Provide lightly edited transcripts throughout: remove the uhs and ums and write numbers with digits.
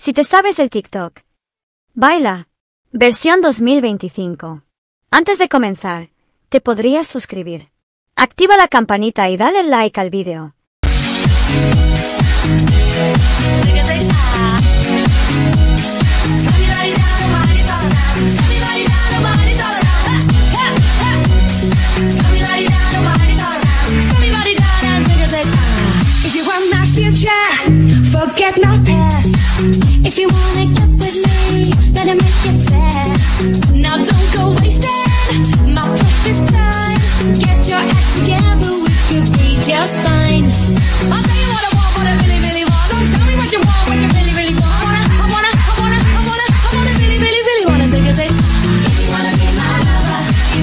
Si te sabes el TikTok. Baila. Versión 2025. Antes de comenzar, te podrías suscribir. Activa la campanita y dale like al video. If you want my future, forget my past. If you wanna get with me, better make it fast. Now don't go wasting my precious time. Get your act together, we could be just fine. I'll tell you what I want, what I really, really want. Don't tell me what you want, what you really, really want. I wanna really, really, really wanna take a taste. If you wanna be my lover,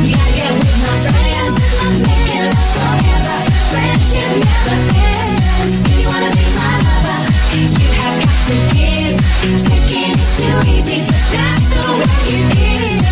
you gotta get with my friends. Making love forever, friendship never ends. If you wanna be my lover, you have got to give. Taking it too easy, but that's the way it is.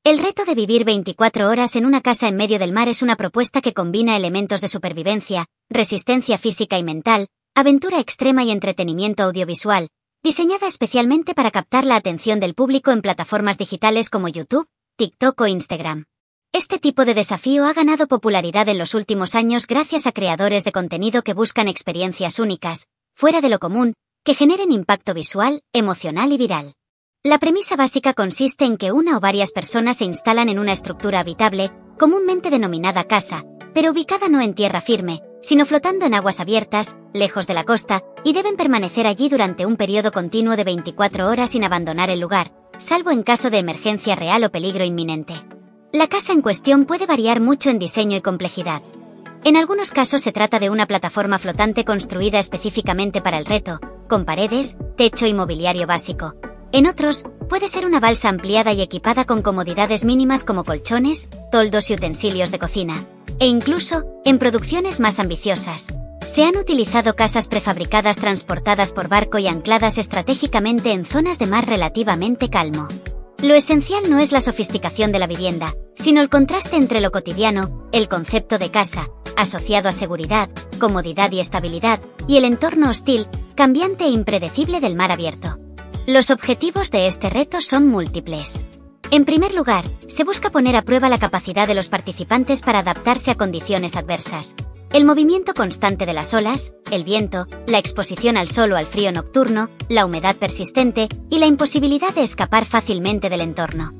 El reto de vivir 24 horas en una casa en medio del mar es una propuesta que combina elementos de supervivencia, resistencia física y mental, aventura extrema y entretenimiento audiovisual, diseñada especialmente para captar la atención del público en plataformas digitales como YouTube, TikTok o Instagram. Este tipo de desafío ha ganado popularidad en los últimos años gracias a creadores de contenido que buscan experiencias únicas, fuera de lo común, que generen impacto visual, emocional y viral. La premisa básica consiste en que una o varias personas se instalan en una estructura habitable, comúnmente denominada casa, pero ubicada no en tierra firme, sino flotando en aguas abiertas, lejos de la costa, y deben permanecer allí durante un periodo continuo de 24 horas sin abandonar el lugar, salvo en caso de emergencia real o peligro inminente. La casa en cuestión puede variar mucho en diseño y complejidad. En algunos casos se trata de una plataforma flotante construida específicamente para el reto, con paredes, techo y mobiliario básico. En otros, puede ser una balsa ampliada y equipada con comodidades mínimas como colchones, toldos y utensilios de cocina. E incluso, en producciones más ambiciosas, se han utilizado casas prefabricadas transportadas por barco y ancladas estratégicamente en zonas de mar relativamente calmo. Lo esencial no es la sofisticación de la vivienda, sino el contraste entre lo cotidiano, el concepto de casa, asociado a seguridad, comodidad y estabilidad, y el entorno hostil, cambiante e impredecible del mar abierto. Los objetivos de este reto son múltiples. En primer lugar, se busca poner a prueba la capacidad de los participantes para adaptarse a condiciones adversas. El movimiento constante de las olas, el viento, la exposición al sol o al frío nocturno, la humedad persistente y la imposibilidad de escapar fácilmente del entorno.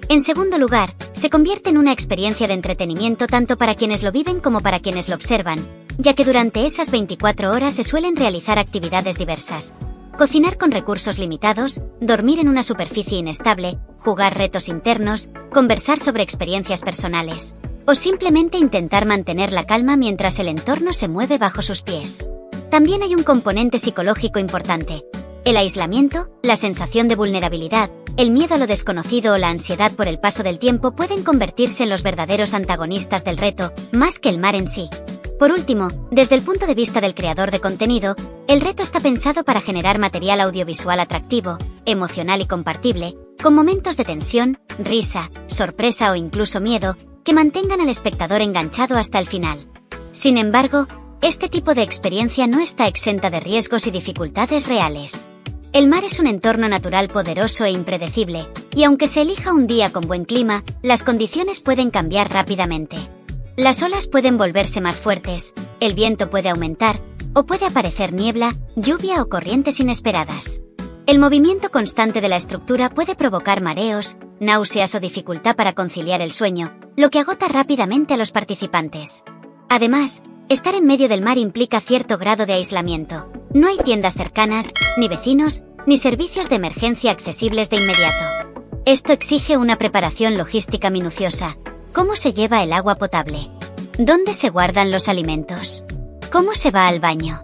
En segundo lugar, se convierte en una experiencia de entretenimiento tanto para quienes lo viven como para quienes lo observan, ya que durante esas 24 horas se suelen realizar actividades diversas. Cocinar con recursos limitados, dormir en una superficie inestable, jugar retos internos, conversar sobre experiencias personales, o simplemente intentar mantener la calma mientras el entorno se mueve bajo sus pies. También hay un componente psicológico importante. El aislamiento, la sensación de vulnerabilidad, el miedo a lo desconocido o la ansiedad por el paso del tiempo pueden convertirse en los verdaderos antagonistas del reto, más que el mar en sí. Por último, desde el punto de vista del creador de contenido, el reto está pensado para generar material audiovisual atractivo, emocional y compartible, con momentos de tensión, risa, sorpresa o incluso miedo, que mantengan al espectador enganchado hasta el final. Sin embargo, este tipo de experiencia no está exenta de riesgos y dificultades reales. El mar es un entorno natural poderoso e impredecible, y aunque se elija un día con buen clima, las condiciones pueden cambiar rápidamente. Las olas pueden volverse más fuertes, el viento puede aumentar, o puede aparecer niebla, lluvia o corrientes inesperadas. El movimiento constante de la estructura puede provocar mareos, náuseas o dificultad para conciliar el sueño, lo que agota rápidamente a los participantes. Además, estar en medio del mar implica cierto grado de aislamiento. No hay tiendas cercanas, ni vecinos, ni servicios de emergencia accesibles de inmediato. Esto exige una preparación logística minuciosa. ¿Cómo se lleva el agua potable? ¿Dónde se guardan los alimentos? ¿Cómo se va al baño?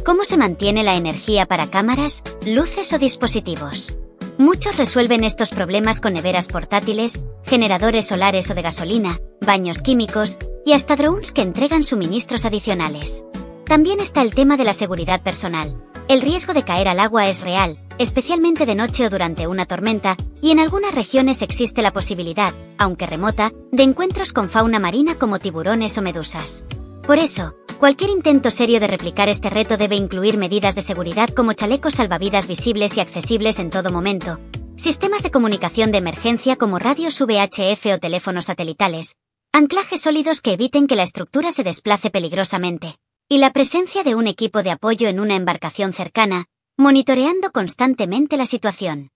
¿Cómo se mantiene la energía para cámaras, luces o dispositivos? Muchos resuelven estos problemas con neveras portátiles, generadores solares o de gasolina, baños químicos y hasta drones que entregan suministros adicionales. También está el tema de la seguridad personal. El riesgo de caer al agua es real, especialmente de noche o durante una tormenta, y en algunas regiones existe la posibilidad, aunque remota, de encuentros con fauna marina como tiburones o medusas. Por eso, cualquier intento serio de replicar este reto debe incluir medidas de seguridad como chalecos salvavidas visibles y accesibles en todo momento, sistemas de comunicación de emergencia como radios VHF o teléfonos satelitales, anclajes sólidos que eviten que la estructura se desplace peligrosamente, y la presencia de un equipo de apoyo en una embarcación cercana, monitoreando constantemente la situación.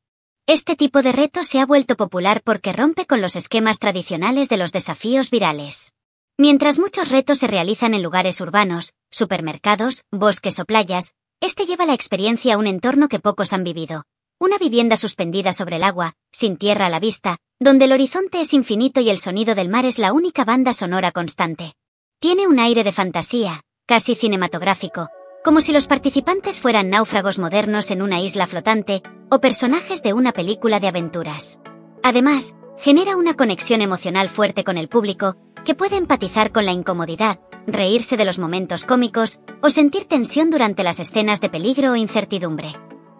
Este tipo de reto se ha vuelto popular porque rompe con los esquemas tradicionales de los desafíos virales. Mientras muchos retos se realizan en lugares urbanos, supermercados, bosques o playas, este lleva la experiencia a un entorno que pocos han vivido. Una vivienda suspendida sobre el agua, sin tierra a la vista, donde el horizonte es infinito y el sonido del mar es la única banda sonora constante. Tiene un aire de fantasía, casi cinematográfico, como si los participantes fueran náufragos modernos en una isla flotante o personajes de una película de aventuras. Además, genera una conexión emocional fuerte con el público, que puede empatizar con la incomodidad, reírse de los momentos cómicos o sentir tensión durante las escenas de peligro o incertidumbre.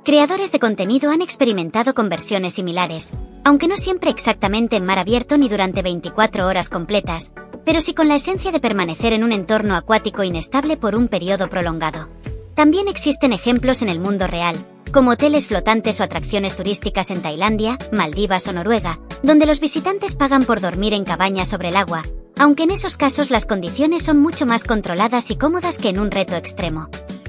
Creadores de contenido han experimentado con versiones similares, aunque no siempre exactamente en mar abierto ni durante 24 horas completas, pero sí con la esencia de permanecer en un entorno acuático inestable por un periodo prolongado. También existen ejemplos en el mundo real, como hoteles flotantes o atracciones turísticas en Tailandia, Maldivas o Noruega, donde los visitantes pagan por dormir en cabañas sobre el agua, aunque en esos casos las condiciones son mucho más controladas y cómodas que en un reto extremo.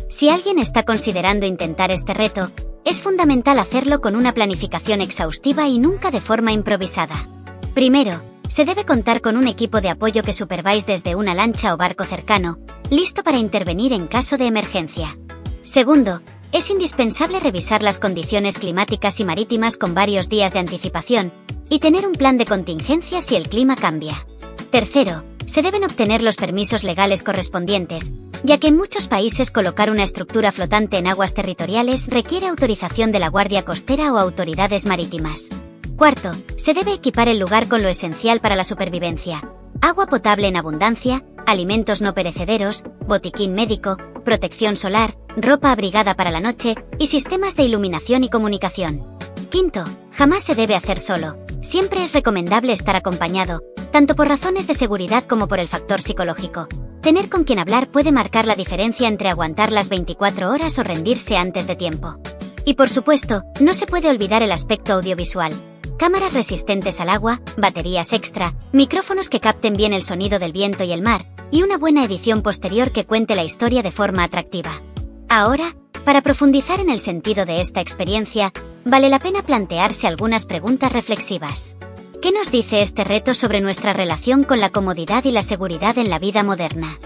Si alguien está considerando intentar este reto, es fundamental hacerlo con una planificación exhaustiva y nunca de forma improvisada. Primero, se debe contar con un equipo de apoyo que supervise desde una lancha o barco cercano, listo para intervenir en caso de emergencia. Segundo, es indispensable revisar las condiciones climáticas y marítimas con varios días de anticipación, y tener un plan de contingencia si el clima cambia. Tercero, se deben obtener los permisos legales correspondientes, ya que en muchos países colocar una estructura flotante en aguas territoriales requiere autorización de la Guardia Costera o autoridades marítimas. Cuarto, se debe equipar el lugar con lo esencial para la supervivencia: agua potable en abundancia, alimentos no perecederos, botiquín médico, protección solar, ropa abrigada para la noche y sistemas de iluminación y comunicación. Quinto, jamás se debe hacer solo. Siempre es recomendable estar acompañado, tanto por razones de seguridad como por el factor psicológico. Tener con quien hablar puede marcar la diferencia entre aguantar las 24 horas o rendirse antes de tiempo. Y por supuesto, no se puede olvidar el aspecto audiovisual. Cámaras resistentes al agua, baterías extra, micrófonos que capten bien el sonido del viento y el mar, y una buena edición posterior que cuente la historia de forma atractiva. Ahora, para profundizar en el sentido de esta experiencia, vale la pena plantearse algunas preguntas reflexivas. ¿Qué nos dice este reto sobre nuestra relación con la comodidad y la seguridad en la vida moderna?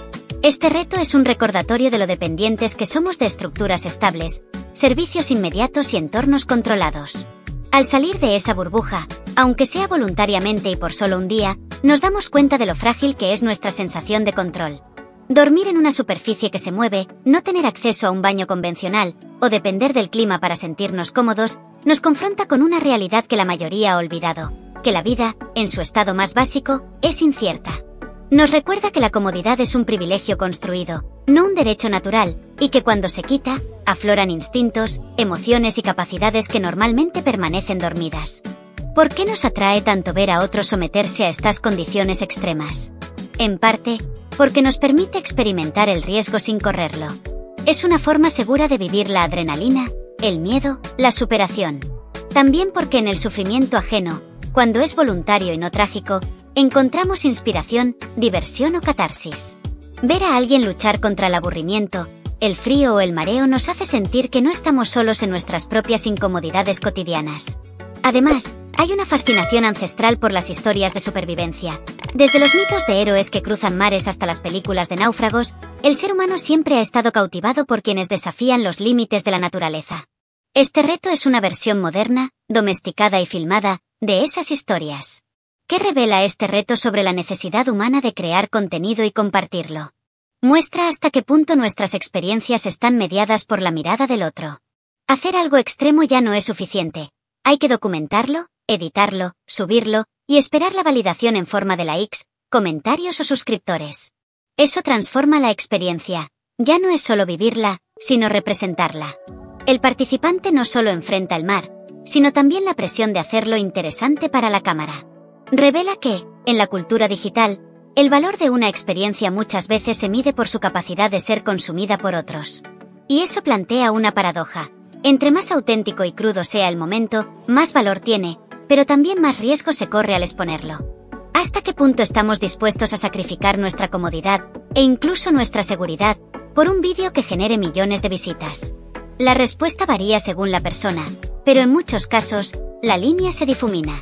Este reto es un recordatorio de lo dependientes que somos de estructuras estables, servicios inmediatos y entornos controlados. Al salir de esa burbuja, aunque sea voluntariamente y por solo un día, nos damos cuenta de lo frágil que es nuestra sensación de control. Dormir en una superficie que se mueve, no tener acceso a un baño convencional, o depender del clima para sentirnos cómodos, nos confronta con una realidad que la mayoría ha olvidado: que la vida, en su estado más básico, es incierta. Nos recuerda que la comodidad es un privilegio construido, no un derecho natural, y que cuando se quita, afloran instintos, emociones y capacidades que normalmente permanecen dormidas. ¿Por qué nos atrae tanto ver a otros someterse a estas condiciones extremas? En parte, porque nos permite experimentar el riesgo sin correrlo. Es una forma segura de vivir la adrenalina, el miedo, la superación. También porque en el sufrimiento ajeno, cuando es voluntario y no trágico, encontramos inspiración, diversión o catarsis. Ver a alguien luchar contra el aburrimiento, el frío o el mareo nos hace sentir que no estamos solos en nuestras propias incomodidades cotidianas. Además, hay una fascinación ancestral por las historias de supervivencia. Desde los mitos de héroes que cruzan mares hasta las películas de náufragos, el ser humano siempre ha estado cautivado por quienes desafían los límites de la naturaleza. Este reto es una versión moderna, domesticada y filmada, de esas historias. ¿Qué revela este reto sobre la necesidad humana de crear contenido y compartirlo? Muestra hasta qué punto nuestras experiencias están mediadas por la mirada del otro. Hacer algo extremo ya no es suficiente. Hay que documentarlo, editarlo, subirlo y esperar la validación en forma de likes, comentarios o suscriptores. Eso transforma la experiencia. Ya no es solo vivirla, sino representarla. El participante no solo enfrenta el mar, sino también la presión de hacerlo interesante para la cámara. Revela que, en la cultura digital, El valor de una experiencia muchas veces se mide por su capacidad de ser consumida por otros. Y eso plantea una paradoja. Entre más auténtico y crudo sea el momento, más valor tiene, pero también más riesgo se corre al exponerlo. ¿Hasta qué punto estamos dispuestos a sacrificar nuestra comodidad, e incluso nuestra seguridad, por un vídeo que genere millones de visitas? La respuesta varía según la persona, pero en muchos casos, la línea se difumina.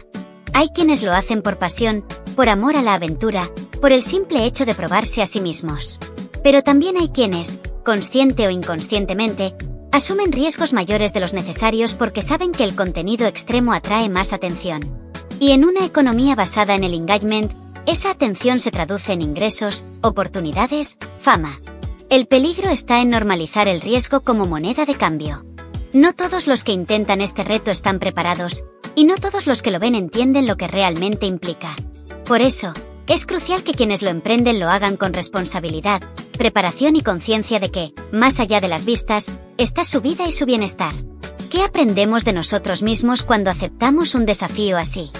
Hay quienes lo hacen por pasión, por amor a la aventura, por el simple hecho de probarse a sí mismos. Pero también hay quienes, consciente o inconscientemente, asumen riesgos mayores de los necesarios porque saben que el contenido extremo atrae más atención. Y en una economía basada en el engagement, esa atención se traduce en ingresos, oportunidades, fama. El peligro está en normalizar el riesgo como moneda de cambio. No todos los que intentan este reto están preparados, y no todos los que lo ven entienden lo que realmente implica. Por eso, es crucial que quienes lo emprenden lo hagan con responsabilidad, preparación y conciencia de que, más allá de las vistas, está su vida y su bienestar. ¿Qué aprendemos de nosotros mismos cuando aceptamos un desafío así?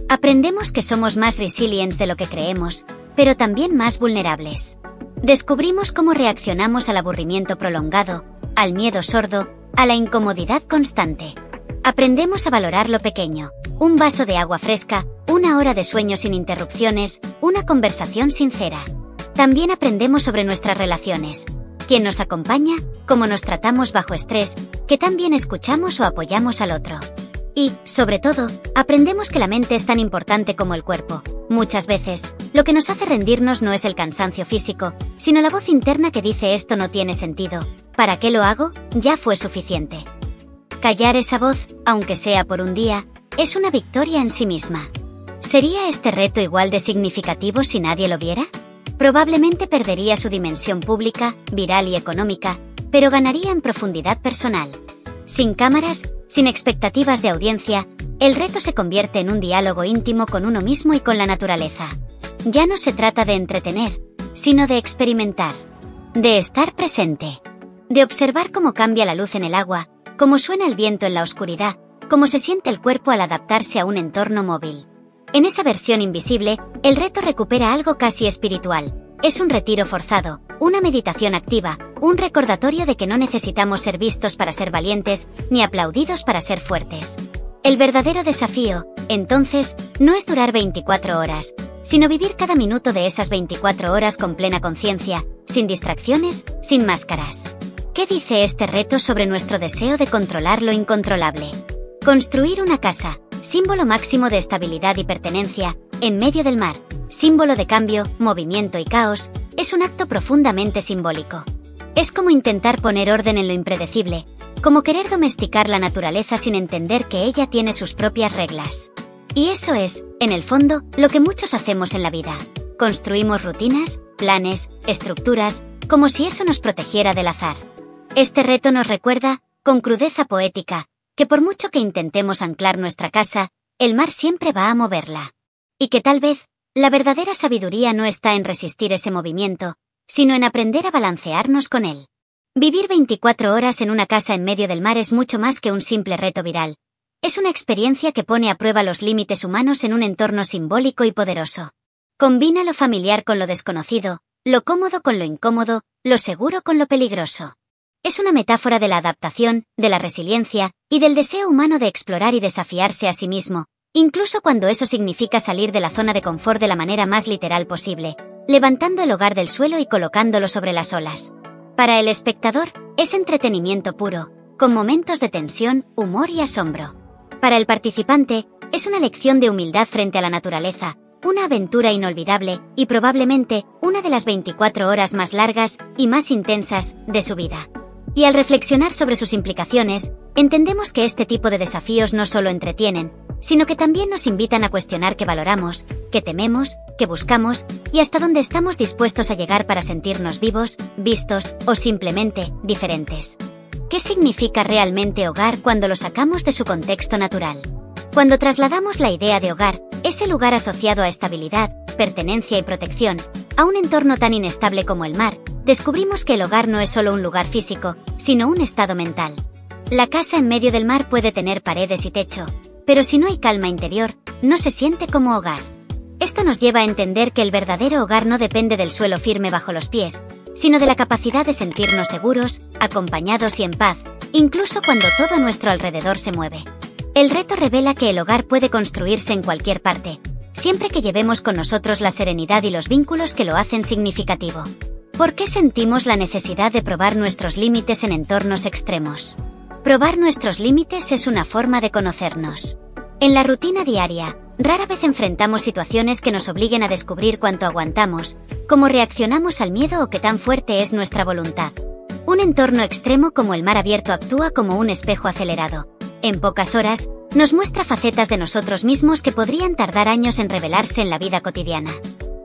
Aprendemos que somos más resilientes de lo que creemos, pero también más vulnerables. Descubrimos cómo reaccionamos al aburrimiento prolongado, al miedo sordo, a la incomodidad constante. Aprendemos a valorar lo pequeño, un vaso de agua fresca, una hora de sueño sin interrupciones, una conversación sincera. También aprendemos sobre nuestras relaciones, quién nos acompaña, cómo nos tratamos bajo estrés, qué tan bien escuchamos o apoyamos al otro. Y, sobre todo, aprendemos que la mente es tan importante como el cuerpo. Muchas veces, lo que nos hace rendirnos no es el cansancio físico, sino la voz interna que dice esto no tiene sentido. ¿Para qué lo hago? Ya fue suficiente. Callar esa voz, aunque sea por un día, es una victoria en sí misma. ¿Sería este reto igual de significativo si nadie lo viera? Probablemente perdería su dimensión pública, viral y económica, pero ganaría en profundidad personal. Sin cámaras, sin expectativas de audiencia, el reto se convierte en un diálogo íntimo con uno mismo y con la naturaleza. Ya no se trata de entretener, sino de experimentar, de estar presente, de observar cómo cambia la luz en el agua, cómo suena el viento en la oscuridad, cómo se siente el cuerpo al adaptarse a un entorno móvil. En esa versión invisible, el reto recupera algo casi espiritual. Es un retiro forzado, una meditación activa, un recordatorio de que no necesitamos ser vistos para ser valientes, ni aplaudidos para ser fuertes. El verdadero desafío, entonces, no es durar 24 horas, sino vivir cada minuto de esas 24 horas con plena conciencia, sin distracciones, sin máscaras. ¿Qué dice este reto sobre nuestro deseo de controlar lo incontrolable? Construir una casa, símbolo máximo de estabilidad y pertenencia, en medio del mar, símbolo de cambio, movimiento y caos, es un acto profundamente simbólico. Es como intentar poner orden en lo impredecible, como querer domesticar la naturaleza sin entender que ella tiene sus propias reglas. Y eso es, en el fondo, lo que muchos hacemos en la vida. Construimos rutinas, planes, estructuras, como si eso nos protegiera del azar. Este reto nos recuerda, con crudeza poética, que por mucho que intentemos anclar nuestra casa, el mar siempre va a moverla. Y que tal vez, la verdadera sabiduría no está en resistir ese movimiento, sino en aprender a balancearnos con él. Vivir 24 horas en una casa en medio del mar es mucho más que un simple reto viral. Es una experiencia que pone a prueba los límites humanos en un entorno simbólico y poderoso. Combina lo familiar con lo desconocido, lo cómodo con lo incómodo, lo seguro con lo peligroso. Es una metáfora de la adaptación, de la resiliencia, y del deseo humano de explorar y desafiarse a sí mismo, incluso cuando eso significa salir de la zona de confort de la manera más literal posible, levantando el hogar del suelo y colocándolo sobre las olas. Para el espectador, es entretenimiento puro, con momentos de tensión, humor y asombro. Para el participante, es una lección de humildad frente a la naturaleza, una aventura inolvidable, y probablemente, una de las 24 horas más largas y más intensas de su vida. Y al reflexionar sobre sus implicaciones, entendemos que este tipo de desafíos no solo entretienen, sino que también nos invitan a cuestionar qué valoramos, qué tememos, qué buscamos, y hasta dónde estamos dispuestos a llegar para sentirnos vivos, vistos, o simplemente, diferentes. ¿Qué significa realmente hogar cuando lo sacamos de su contexto natural? Cuando trasladamos la idea de hogar, ese lugar asociado a estabilidad, pertenencia y protección, a un entorno tan inestable como el mar, descubrimos que el hogar no es solo un lugar físico, sino un estado mental. La casa en medio del mar puede tener paredes y techo, pero si no hay calma interior, no se siente como hogar. Esto nos lleva a entender que el verdadero hogar no depende del suelo firme bajo los pies, sino de la capacidad de sentirnos seguros, acompañados y en paz, incluso cuando todo a nuestro alrededor se mueve. El reto revela que el hogar puede construirse en cualquier parte, siempre que llevemos con nosotros la serenidad y los vínculos que lo hacen significativo. ¿Por qué sentimos la necesidad de probar nuestros límites en entornos extremos? Probar nuestros límites es una forma de conocernos. En la rutina diaria, rara vez enfrentamos situaciones que nos obliguen a descubrir cuánto aguantamos, cómo reaccionamos al miedo o qué tan fuerte es nuestra voluntad. Un entorno extremo como el mar abierto actúa como un espejo acelerado. En pocas horas, nos muestra facetas de nosotros mismos que podrían tardar años en revelarse en la vida cotidiana.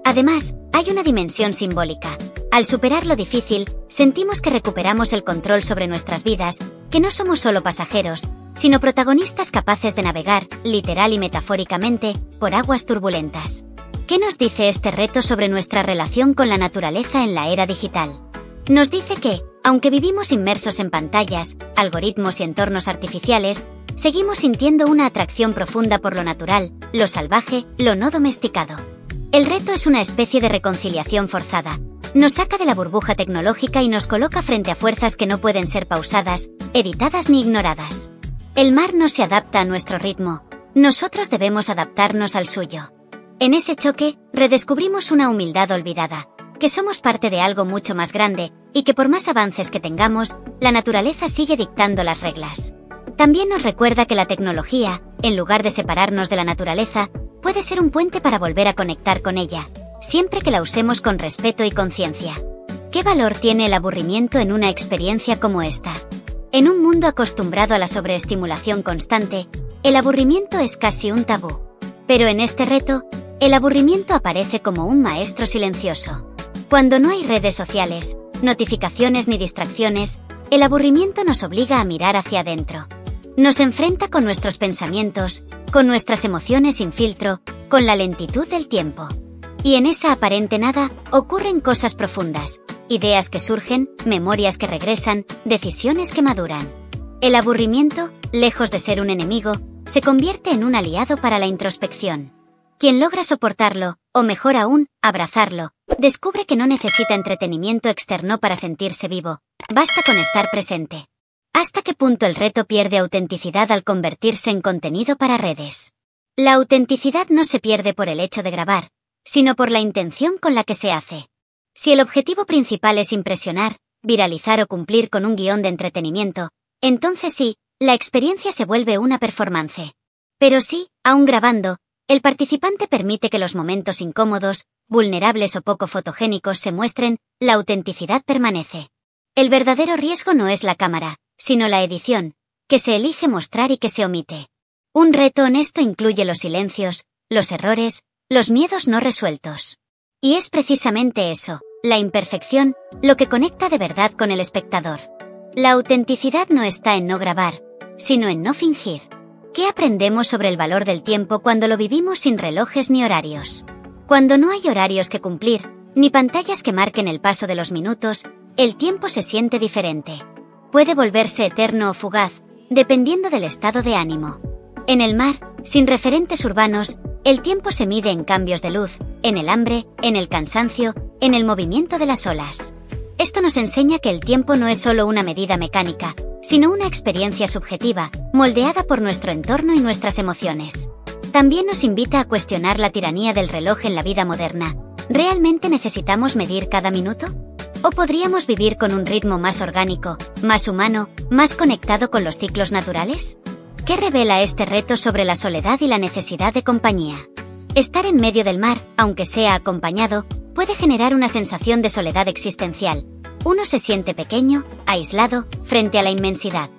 Además, hay una dimensión simbólica. Al superar lo difícil, sentimos que recuperamos el control sobre nuestras vidas, que no somos solo pasajeros, sino protagonistas capaces de navegar, literal y metafóricamente, por aguas turbulentas. ¿Qué nos dice este reto sobre nuestra relación con la naturaleza en la era digital? Nos dice que, aunque vivimos inmersos en pantallas, algoritmos y entornos artificiales, seguimos sintiendo una atracción profunda por lo natural, lo salvaje, lo no domesticado. El reto es una especie de reconciliación forzada. Nos saca de la burbuja tecnológica y nos coloca frente a fuerzas que no pueden ser pausadas, evitadas ni ignoradas. El mar no se adapta a nuestro ritmo, nosotros debemos adaptarnos al suyo. En ese choque, redescubrimos una humildad olvidada, que somos parte de algo mucho más grande, y que por más avances que tengamos, la naturaleza sigue dictando las reglas. También nos recuerda que la tecnología, en lugar de separarnos de la naturaleza, puede ser un puente para volver a conectar con ella, siempre que la usemos con respeto y conciencia. ¿Qué valor tiene el aburrimiento en una experiencia como esta? En un mundo acostumbrado a la sobreestimulación constante, el aburrimiento es casi un tabú. Pero en este reto, el aburrimiento aparece como un maestro silencioso. Cuando no hay redes sociales, notificaciones ni distracciones, el aburrimiento nos obliga a mirar hacia adentro. Nos enfrenta con nuestros pensamientos, con nuestras emociones sin filtro, con la lentitud del tiempo. Y en esa aparente nada, ocurren cosas profundas, ideas que surgen, memorias que regresan, decisiones que maduran. El aburrimiento, lejos de ser un enemigo, se convierte en un aliado para la introspección. Quien logra soportarlo, o mejor aún, abrazarlo, descubre que no necesita entretenimiento externo para sentirse vivo, basta con estar presente. ¿Hasta qué punto el reto pierde autenticidad al convertirse en contenido para redes? La autenticidad no se pierde por el hecho de grabar, sino por la intención con la que se hace. Si el objetivo principal es impresionar, viralizar o cumplir con un guión de entretenimiento, entonces sí, la experiencia se vuelve una performance. Pero sí, aún grabando, el participante permite que los momentos incómodos, vulnerables o poco fotogénicos se muestren, la autenticidad permanece. El verdadero riesgo no es la cámara, sino la edición, que se elige mostrar y que se omite. Un reto honesto incluye los silencios, los errores, los miedos no resueltos. Y es precisamente eso, la imperfección, lo que conecta de verdad con el espectador. La autenticidad no está en no grabar, sino en no fingir. ¿Qué aprendemos sobre el valor del tiempo cuando lo vivimos sin relojes ni horarios? Cuando no hay horarios que cumplir, ni pantallas que marquen el paso de los minutos, el tiempo se siente diferente. Puede volverse eterno o fugaz, dependiendo del estado de ánimo. En el mar, sin referentes urbanos, el tiempo se mide en cambios de luz, en el hambre, en el cansancio, en el movimiento de las olas. Esto nos enseña que el tiempo no es solo una medida mecánica, sino una experiencia subjetiva, moldeada por nuestro entorno y nuestras emociones. También nos invita a cuestionar la tiranía del reloj en la vida moderna. ¿Realmente necesitamos medir cada minuto? ¿O podríamos vivir con un ritmo más orgánico, más humano, más conectado con los ciclos naturales? ¿Qué revela este reto sobre la soledad y la necesidad de compañía? Estar en medio del mar, aunque sea acompañado, puede generar una sensación de soledad existencial. Uno se siente pequeño, aislado, frente a la inmensidad.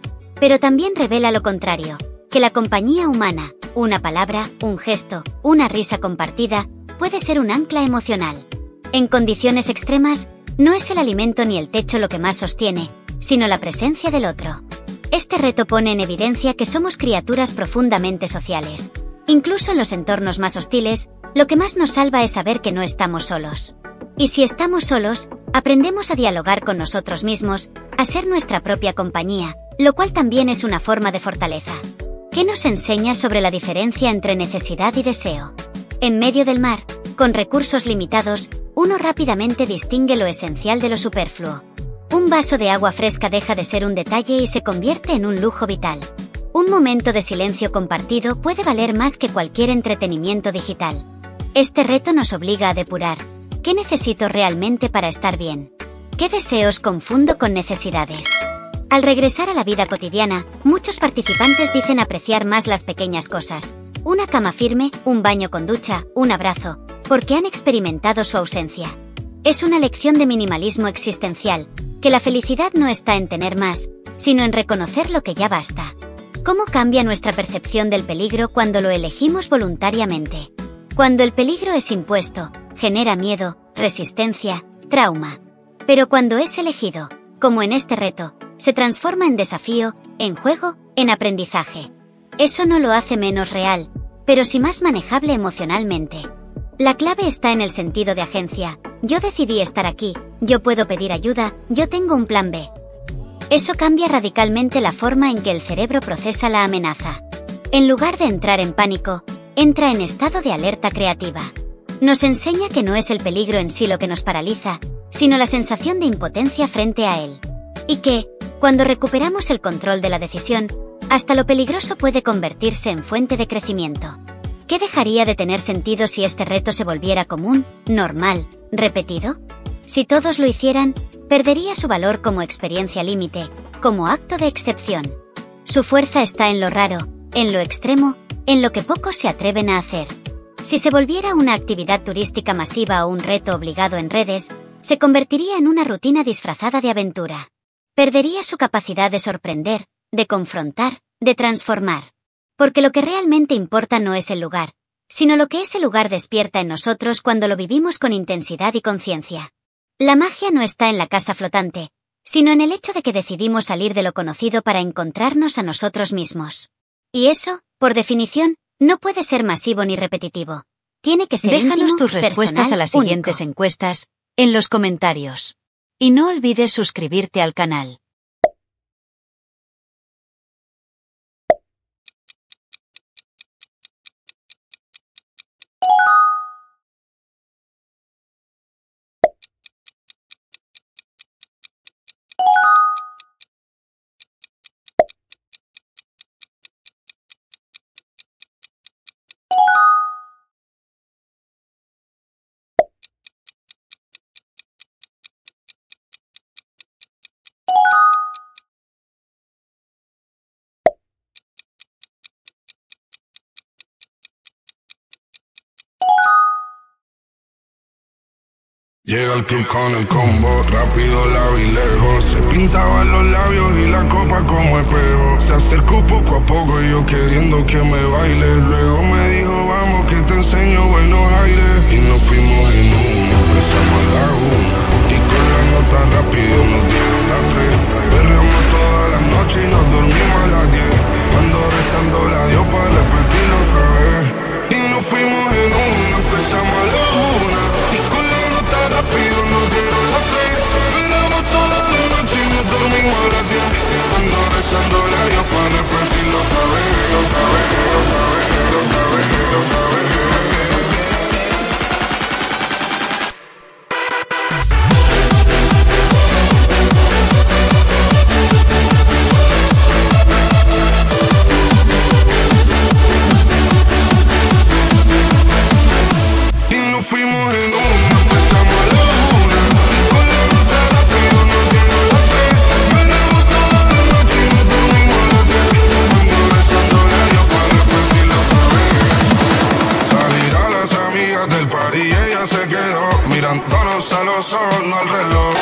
Pero también revela lo contrario, que la compañía humana, una palabra, un gesto, una risa compartida, puede ser un ancla emocional. En condiciones extremas, no es el alimento ni el techo lo que más sostiene, sino la presencia del otro. Este reto pone en evidencia que somos criaturas profundamente sociales. Incluso en los entornos más hostiles, lo que más nos salva es saber que no estamos solos. Y si estamos solos, aprendemos a dialogar con nosotros mismos, a ser nuestra propia compañía, lo cual también es una forma de fortaleza. ¿Qué nos enseña sobre la diferencia entre necesidad y deseo? En medio del mar, con recursos limitados, uno rápidamente distingue lo esencial de lo superfluo. Un vaso de agua fresca deja de ser un detalle y se convierte en un lujo vital. Un momento de silencio compartido puede valer más que cualquier entretenimiento digital. Este reto nos obliga a depurar. ¿Qué necesito realmente para estar bien? ¿Qué deseos confundo con necesidades? Al regresar a la vida cotidiana, muchos participantes dicen apreciar más las pequeñas cosas. Una cama firme, un baño con ducha, un abrazo, porque han experimentado su ausencia. Es una lección de minimalismo existencial, que la felicidad no está en tener más, sino en reconocer lo que ya basta. ¿Cómo cambia nuestra percepción del peligro cuando lo elegimos voluntariamente? Cuando el peligro es impuesto, genera miedo, resistencia, trauma. Pero cuando es elegido, como en este reto, se transforma en desafío, en juego, en aprendizaje. Eso no lo hace menos real, pero sí más manejable emocionalmente. La clave está en el sentido de agencia. Yo decidí estar aquí, yo puedo pedir ayuda, yo tengo un plan B. Eso cambia radicalmente la forma en que el cerebro procesa la amenaza. En lugar de entrar en pánico, entra en estado de alerta creativa. Nos enseña que no es el peligro en sí lo que nos paraliza, sino la sensación de impotencia frente a él. Y que, cuando recuperamos el control de la decisión, hasta lo peligroso puede convertirse en fuente de crecimiento. ¿Qué dejaría de tener sentido si este reto se volviera común, normal, repetido? Si todos lo hicieran, perdería su valor como experiencia límite, como acto de excepción. Su fuerza está en lo raro, en lo extremo, en lo que pocos se atreven a hacer. Si se volviera una actividad turística masiva o un reto obligado en redes, se convertiría en una rutina disfrazada de aventura. Perdería su capacidad de sorprender, de confrontar, de transformar. Porque lo que realmente importa no es el lugar, sino lo que ese lugar despierta en nosotros cuando lo vivimos con intensidad y conciencia. La magia no está en la casa flotante, sino en el hecho de que decidimos salir de lo conocido para encontrarnos a nosotros mismos. Y eso, por definición, no puede ser masivo ni repetitivo. Tiene que ser Déjanos íntimo, tus respuestas personal, a las siguientes único. encuestas en los comentarios. Y no olvides suscribirte al canal. Llega el club con el combo, rápido la vi lejos. Se pintaban los labios y la copa como espejo. Se acercó poco a poco y yo queriendo que me baile. Luego me dijo vamos que te enseño buenos aires. Y nos fuimos en una, empezamos a la 1. Y con la nota rápido nos dieron las 3. Perreamos toda la noche y nos dormimos a las 10. Ando rezando la Dios para repetirlo otra vez. Y nos fuimos en una, empezamos a la 1. Y con la nota rápido nos dieron las 3. Perreamos toda la noche y nos dormimos a las 10. Ando rezando la Dios para repetirlo otra vez, otra vez, otra vez, otra vez, otra vez. Del party ella se quedó mirándonos a los ojos, no al reloj.